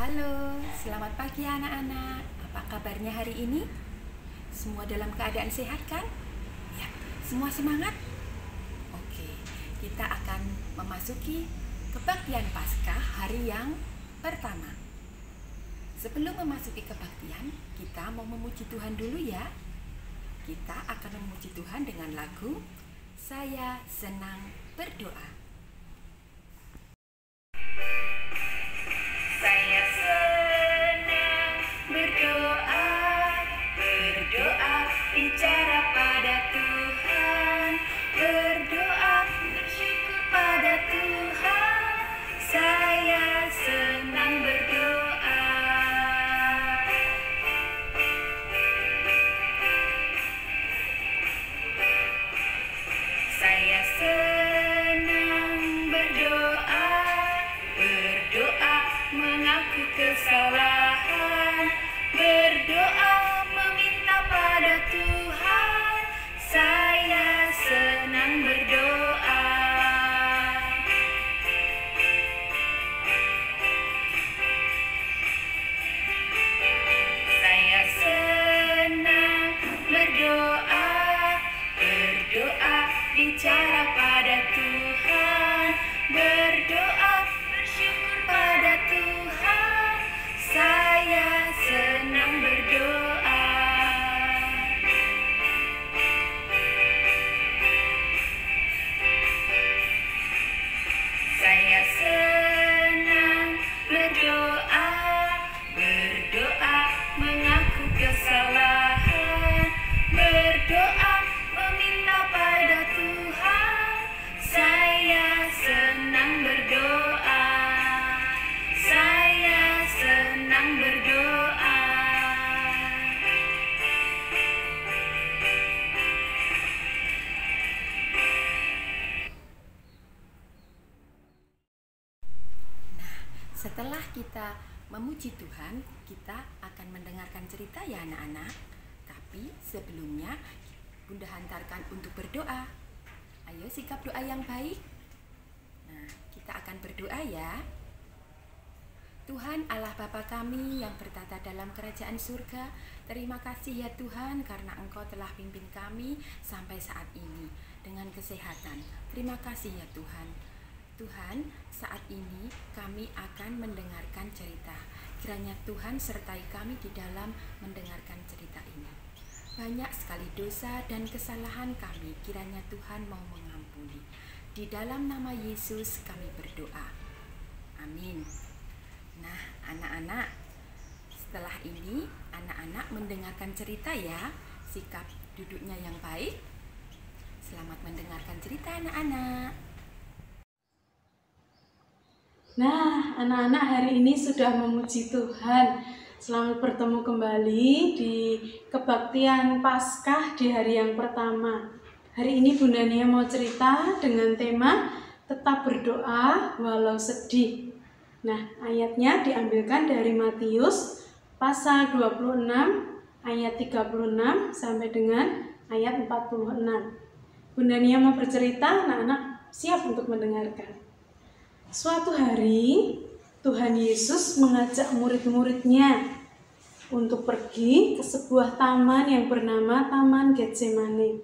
Halo, selamat pagi anak-anak. Apa kabarnya hari ini? Semua dalam keadaan sehat kan? Ya, semua semangat? Oke, kita akan memasuki kebaktian Paskah hari yang pertama. Sebelum memasuki kebaktian, kita mau memuji Tuhan dulu ya. Kita akan memuji Tuhan dengan lagu Saya Senang Berdoa. Saya senang berdoa, bicara pada Tuhan, berdoa bersyukur pada Tuhan. Saya senang berdoa. Saya senang berdoa, mengaku kesalahan, berdoa meminta pada Tuhan. Saya senang berdoa. Saya senang berdoa, bicara pada Tuhan, berdoa bersyukur pada Tuhan. Saya senang berdoa. Saya senang berdoa, mengaku kesalahan, berdoa meminta pada Tuhan. Saya senang berdoa. Saya senang berdoa. Nah, setelah kita memuji Tuhan, kita akan mendengarkan cerita ya anak-anak. Tapi sebelumnya Bunda hantarkan untuk berdoa. Ayo sikap doa yang baik. Nah, kita akan berdoa ya. Tuhan Allah Bapa kami yang bertata dalam kerajaan surga, terima kasih ya Tuhan karena Engkau telah pimpin kami sampai saat ini dengan kesehatan. Terima kasih ya Tuhan. Tuhan, saat ini kami akan mendengarkan cerita. Kiranya Tuhan sertai kami di dalam mendengarkan cerita ini. Banyak sekali dosa dan kesalahan kami, kiranya Tuhan mau mengampuni. Di dalam nama Yesus kami berdoa. Amin. Nah, anak-anak, setelah ini anak-anak mendengarkan cerita ya. Sikap duduknya yang baik. Selamat mendengarkan cerita anak-anak. Nah, anak-anak hari ini sudah memuji Tuhan. Selamat bertemu kembali di kebaktian Paskah di hari yang pertama. Hari ini Bunda Nia mau cerita dengan tema tetap berdoa walau sedih. Nah, ayatnya diambilkan dari Matius pasal 26 ayat 36 sampai dengan ayat 46. Bunda Nia mau bercerita, anak-anak siap untuk mendengarkan. Suatu hari, Tuhan Yesus mengajak murid-muridnya untuk pergi ke sebuah taman yang bernama Taman Getsemani.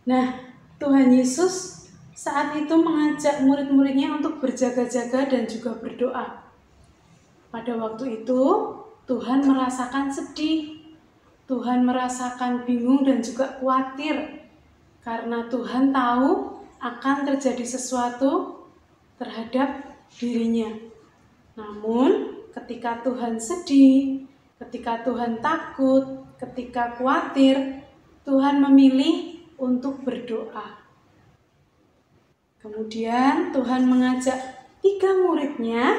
Nah, Tuhan Yesus saat itu mengajak murid-muridnya untuk berjaga-jaga dan juga berdoa. Pada waktu itu, Tuhan merasakan sedih, Tuhan merasakan bingung dan juga khawatir, karena Tuhan tahu akan terjadi sesuatu terhadap dirinya. Namun, ketika Tuhan sedih, ketika Tuhan takut, ketika khawatir, Tuhan memilih untuk berdoa. Kemudian Tuhan mengajak 3 muridnya,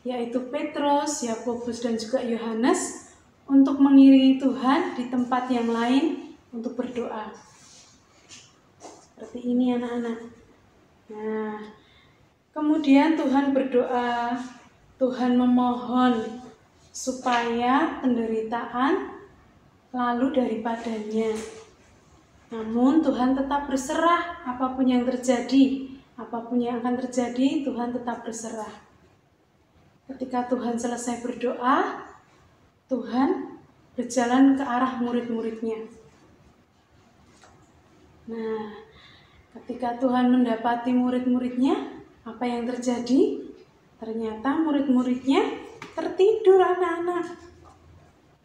yaitu Petrus, Yakobus, dan juga Yohanes, untuk mengiringi Tuhan di tempat yang lain untuk berdoa. Seperti ini anak-anak. Nah, kemudian Tuhan berdoa, Tuhan memohon supaya penderitaan lalu daripadanya. Namun Tuhan tetap berserah apapun yang terjadi. Apapun yang akan terjadi, Tuhan tetap berserah. Ketika Tuhan selesai berdoa, Tuhan berjalan ke arah murid-muridnya. Nah, ketika Tuhan mendapati murid-muridnya, apa yang terjadi? Ternyata murid-muridnya tertidur, anak-anak.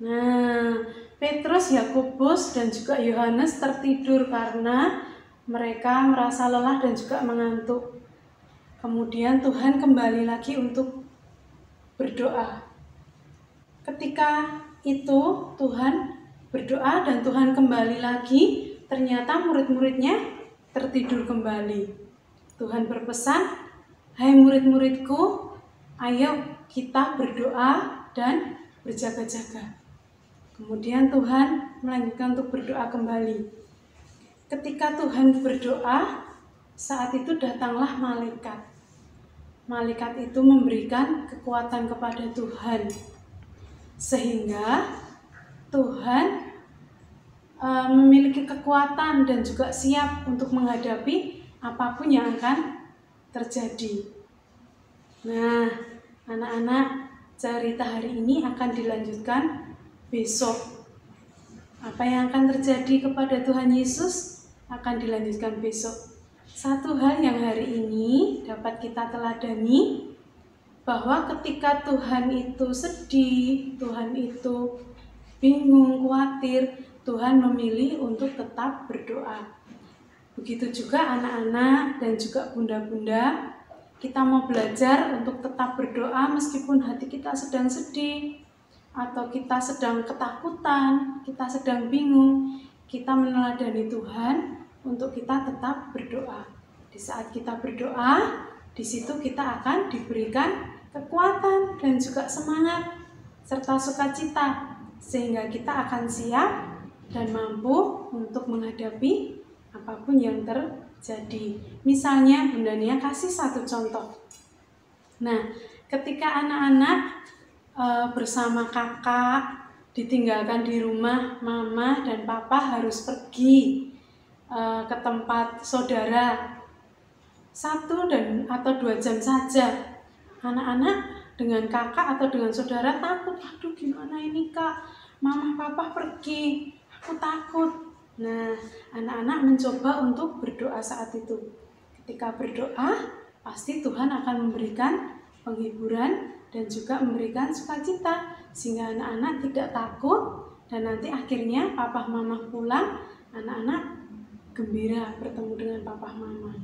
Nah, Petrus, Yakobus, dan juga Yohanes tertidur karena mereka merasa lelah dan juga mengantuk. Kemudian Tuhan kembali lagi untuk berdoa. Ketika itu Tuhan berdoa dan Tuhan kembali lagi, ternyata murid-muridnya tertidur kembali. Tuhan berpesan, "Hai murid-muridku, ayo kita berdoa dan berjaga-jaga." Kemudian Tuhan melanjutkan untuk berdoa kembali. Ketika Tuhan berdoa, saat itu datanglah malaikat. Malaikat itu memberikan kekuatan kepada Tuhan, sehingga Tuhan memiliki kekuatan dan juga siap untuk menghadapi apapun yang akan terjadi. Nah, anak-anak, cerita hari ini akan dilanjutkan besok. Apa yang akan terjadi kepada Tuhan Yesus akan dilanjutkan besok. Satu hal yang hari ini dapat kita teladani, bahwa ketika Tuhan itu sedih, Tuhan itu bingung, khawatir, Tuhan memilih untuk tetap berdoa. Begitu juga anak-anak dan juga bunda-bunda, kita mau belajar untuk tetap berdoa meskipun hati kita sedang sedih, atau kita sedang ketakutan, kita sedang bingung, kita meneladani Tuhan untuk kita tetap berdoa. Di saat kita berdoa, di situ kita akan diberikan kekuatan dan juga semangat serta sukacita, sehingga kita akan siap dan mampu untuk menghadapi apapun yang terjadi. Misalnya Bunda Nia kasih satu contoh. Nah, ketika anak-anak bersama kakak ditinggalkan di rumah, mama dan papa harus pergi ke tempat saudara 1 atau 2 jam saja. Anak-anak dengan kakak atau dengan saudara takut, aduh gimana ini kak, mama papa pergi, aku takut. Nah, anak-anak mencoba untuk berdoa saat itu. Ketika berdoa, pasti Tuhan akan memberikan penghiburan dan juga memberikan sukacita, sehingga anak-anak tidak takut, dan nanti akhirnya papa mama pulang, anak-anak gembira bertemu dengan papa mama.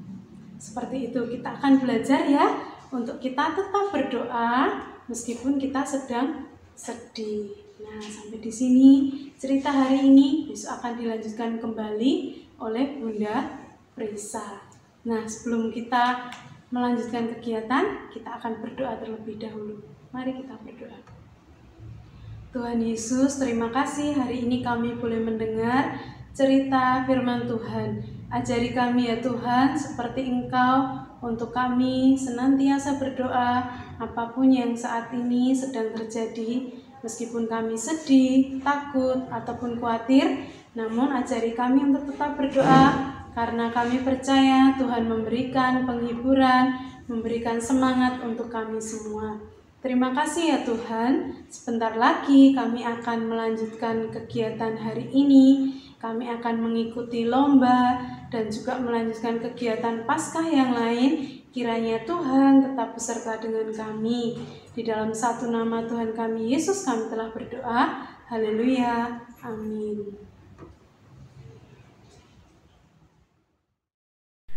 Seperti itu kita akan belajar ya, untuk kita tetap berdoa meskipun kita sedang sedih. Nah, sampai di sini cerita hari ini. Besok akan dilanjutkan kembali oleh Bunda Prisa. Nah, sebelum kita melanjutkan kegiatan, kita akan berdoa terlebih dahulu. Mari kita berdoa. Tuhan Yesus, terima kasih hari ini kami boleh mendengar cerita firman Tuhan. Ajari kami ya Tuhan, seperti Engkau, untuk kami senantiasa berdoa apapun yang saat ini sedang terjadi. Meskipun kami sedih, takut, ataupun khawatir, namun ajari kami untuk tetap berdoa, karena kami percaya Tuhan memberikan penghiburan, memberikan semangat untuk kami semua. Terima kasih ya Tuhan, sebentar lagi kami akan melanjutkan kegiatan hari ini. Kami akan mengikuti lomba dan juga melanjutkan kegiatan Paskah yang lain. Kiranya Tuhan tetap beserta dengan kami. Di dalam satu nama Tuhan kami Yesus kami telah berdoa. Haleluya. Amin.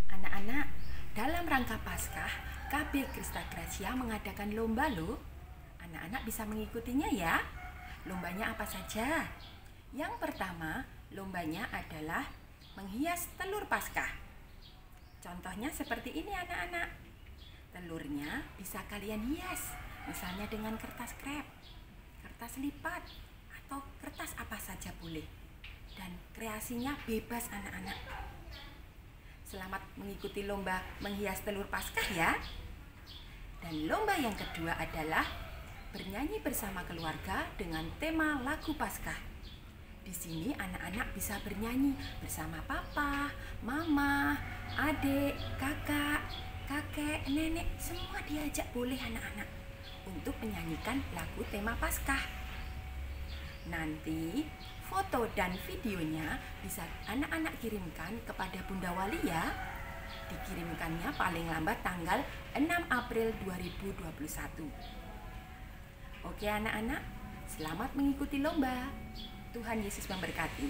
Anak-anak, dalam rangka Paskah, KB Krista Gracia mengadakan lomba loh. Anak-anak bisa mengikutinya ya. Lombanya apa saja? Yang pertama, lombanya adalah menghias telur Paskah. Contohnya seperti ini anak-anak. Telurnya bisa kalian hias, misalnya dengan kertas krep, kertas lipat, atau kertas apa saja boleh. Dan kreasinya bebas anak-anak. Selamat mengikuti lomba menghias telur Paskah ya. Dan lomba yang kedua adalah bernyanyi bersama keluarga dengan tema lagu Paskah. Di sini anak-anak bisa bernyanyi bersama papa, mama, adik, kakak, kakek, nenek, semua diajak boleh anak-anak. untuk menyanyikan lagu tema Paskah. Nanti foto dan videonya bisa anak-anak kirimkan kepada Bunda Wali ya. Dikirimkannya paling lambat tanggal 6 April 2021. Oke anak-anak, selamat mengikuti lomba. Tuhan Yesus memberkati.